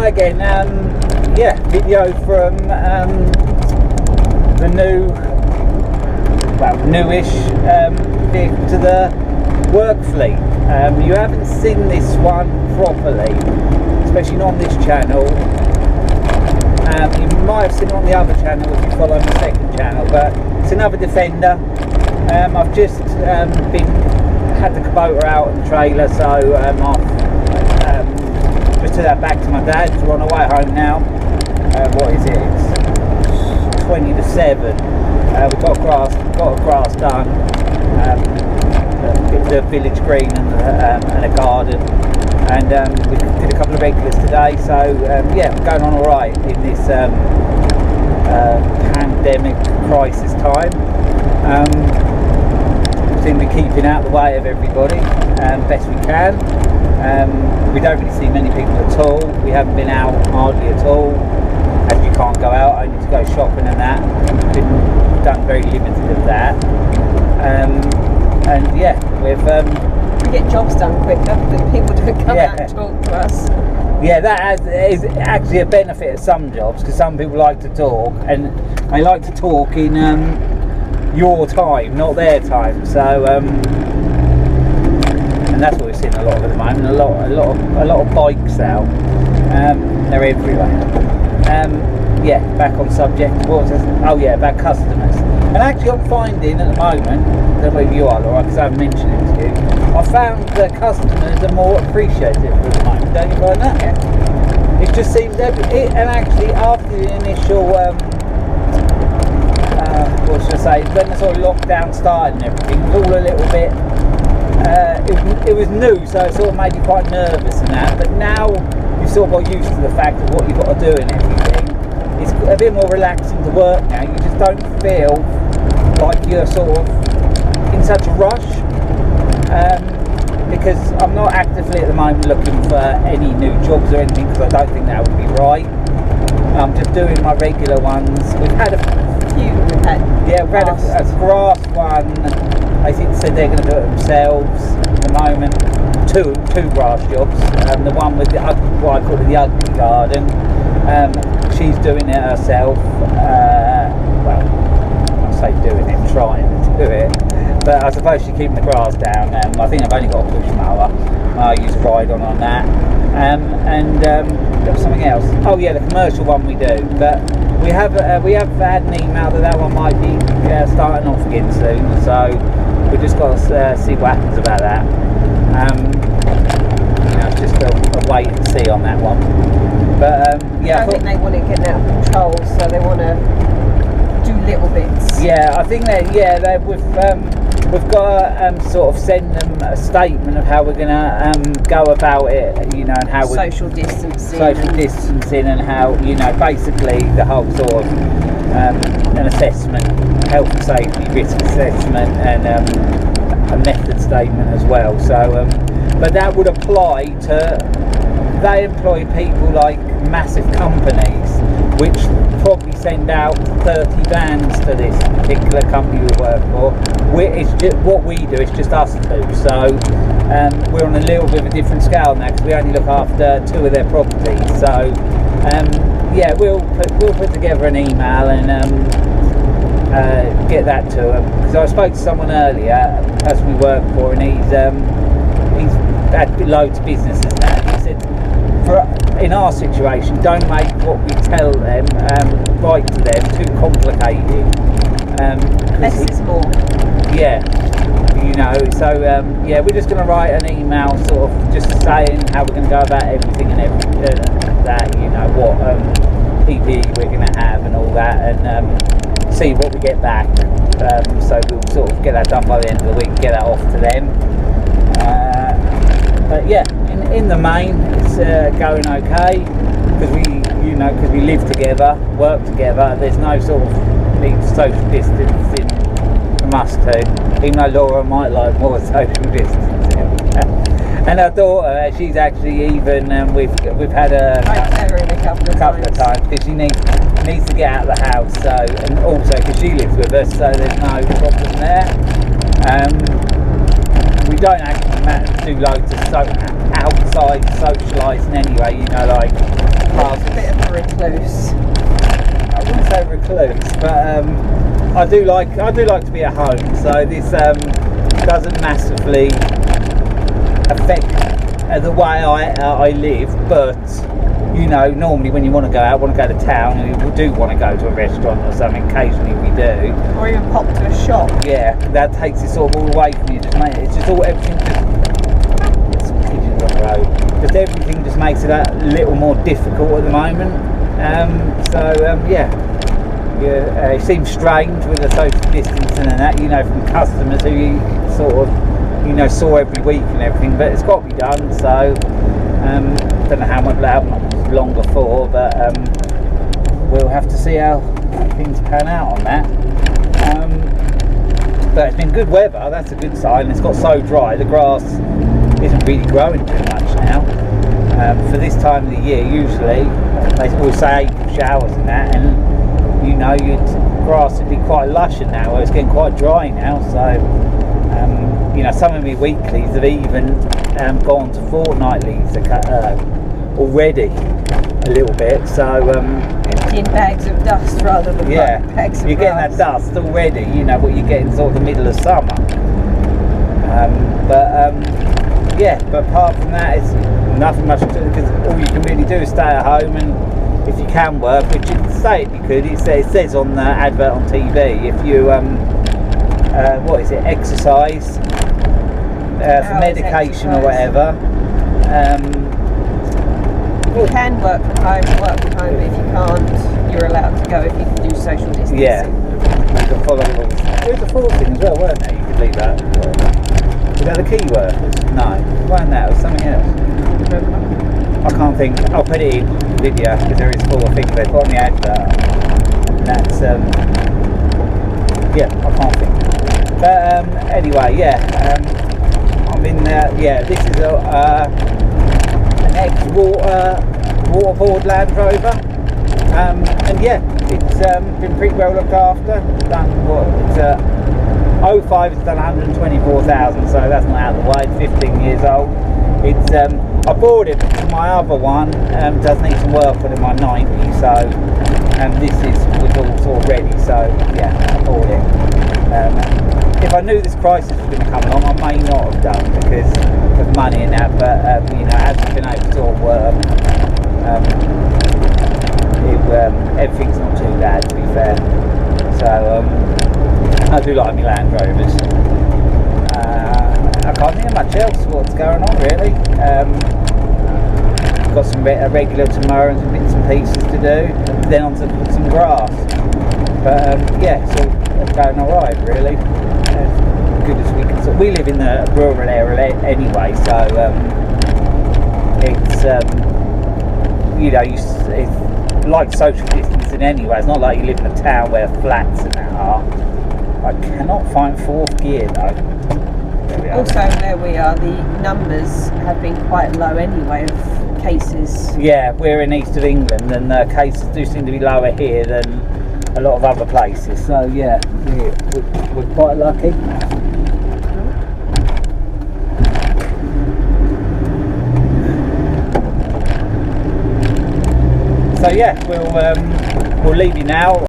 again, yeah, video from the newish vehicle to the work fleet. You haven't seen this one properly, especially not on this channel. You might have seen it on the other channel if you follow my second channel, but it's another Defender. I've just had the Kubota out and trailer, so I've just took that back to my dad's. We're on our way home now. What is it? It's 20 to 7. We've got grass done. The village green and a garden, and we did a couple of regulars today. So yeah, we're going on all right in this pandemic crisis time. Seem to be keeping out the way of everybody best we can. We don't really see many people at all. We haven't been out hardly at all, as you can't go out, only to go shopping and that. We've done very limited of that. And yeah, we get jobs done quicker because people don't come out and talk to us. Yeah, that is actually a benefit of some jobs, because some people like to talk, and they like to talk in your time, not their time. So and that's what we're seeing a lot of at the moment. A lot of bikes out. They're everywhere. Yeah, back on subject. What was this? Oh yeah, about customers. And actually, I'm finding at the moment, I don't know if you are, Laura, because I haven't mentioned it to you, I found the customers are more appreciative at the moment. Don't you find that? Yeah. It just seems, and actually after the initial, what should I say, when the sort of lockdown started and everything, it was all a little bit, it was new, so it sort of made you quite nervous and that. But now you've sort of got used to the fact of what you've got to do and everything. It's a bit more relaxing to work now. You just don't feel like you're sort of in such a rush, because I'm not actively at the moment looking for any new jobs or anything, because I don't think that would be right. I'm just doing my regular ones. We've had a few. We've had a grass one. They said they're going to do it themselves at the moment. Two grass jobs. The one with the what I call it the ugly garden. She's doing it herself. Well, I say doing it, trying to do it. But I suppose she's keeping the grass down. I think I've only got a push mower. I use a ride on that. And there was something else. Oh yeah, the commercial one we do. But we have had an email that one might be starting off again soon. So we just got to see what happens about that. It's just a wait and see on that one. But yeah, I think they want it getting out of control, so they want to do little bits. Yeah, I think we've got to sort of send them a statement of how we're going to go about it, and how we're social distancing, and how, basically the whole sort of an assessment, health and safety risk assessment, and a method statement as well. So, but that would apply to. They employ people like massive companies, which probably send out 30 vans to this particular company we work for. It's just, what we do, it's just us two. So we're on a little bit of a different scale now, because we only look after 2 of their properties. So yeah, we'll put together an email and get that to them. Because I spoke to someone earlier, as we work for, and he's had loads of businesses now. He said, in our situation, don't make what we tell them, write to them, too complicated. Less is more. Yeah, so yeah, we're just going to write an email sort of just saying how we're going to go about everything and that, what PPE we're going to have and all that, and see what we get back. So we'll sort of get that done by the end of the week, get that off to them. But yeah, in the main, it's going okay, because we live together, work together. There's no sort of need social distancing from us two, even though Laura might like more social distancing. And our daughter, she's actually even we've had a couple of times, because she needs to get out of the house. So, and also because she lives with us, so there's no problem there. We don't actually do loads of outside socialising anyway, like pubs. A bit of a recluse. I wouldn't say recluse, but I do like to be at home. So this doesn't massively affect the way I live, but you know, normally when you want to go to town, and you do want to go to a restaurant or something. Occasionally we do, or even pop to a shop. Yeah, that takes it sort of all away from you. It's just all everything. Just some pigeons on the road. Just everything just makes it a little more difficult at the moment. Yeah, it seems strange with the social distancing and that, you know, from customers who you sort of, you know, saw every week and everything, but it's got to be done. So don't know how much longer for, but we'll have to see how things pan out on that. But it's been good weather, that's a good sign. It's got so dry, the grass isn't really growing too much now. For this time of the year, usually they always say April showers and that, and you know, grass would be quite lush and now, it's getting quite dry now. So you know, some of my weeklies have even gone to fortnightlies already a little bit. So in bags of dust rather than bags of you're getting that dust already, you know, what you get in sort of the middle of summer. But apart from that, it's nothing much to do, because all you can really do is stay at home, and if you can work, which you say if you could, it says on the advert on TV, if you exercise for medication or whatever. You can work from home, but if you can't, you're allowed to go if you can do social distancing. Yeah, you can follow the rules. There was a fourth thing as well, weren't there? You could leave that. Was that the key word? No, it wasn't that, it was something else. I can't think. I'll put it in video, because there is 4 things they put on the advert. And that's, I can't think. But anyway, I'm in this is an ex-waterboard Land Rover. And it's been pretty well looked after. It's 05, it's done 124,000, so that's not out of the way. It's 15 years old. It's I bought it because my other one does need some work on in my 90, so this was all sort of ready, so yeah, I bought it. If I knew this crisis was going to come along, I may not have done because of money and that, but you know, as I've been able to sort of work, everything's not too bad, to be fair. So I do like my Land Rovers. I can't think of much else what's going on really. Got some regular tomorrow and some bits and pieces to do, then on to some grass. But it's all going alright really. As good as we can. So we live in the rural area anyway, so it's you know, it's like social distancing anyway. It's not like you live in a town where flats and that are. I cannot find 4th gear though. Also, where we are, the numbers have been quite low anyway of cases. Yeah, we're in east of England, and the cases do seem to be lower here than a lot of other places. So yeah, we're quite lucky. So yeah, we'll leave you now.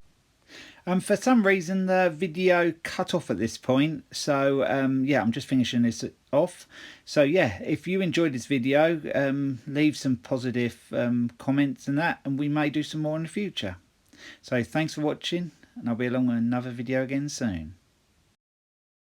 For some reason the video cut off at this point, so I'm just finishing this off. So yeah, if you enjoyed this video, leave some positive comments and that, and we may do some more in the future. So thanks for watching, and I'll be along with another video again soon.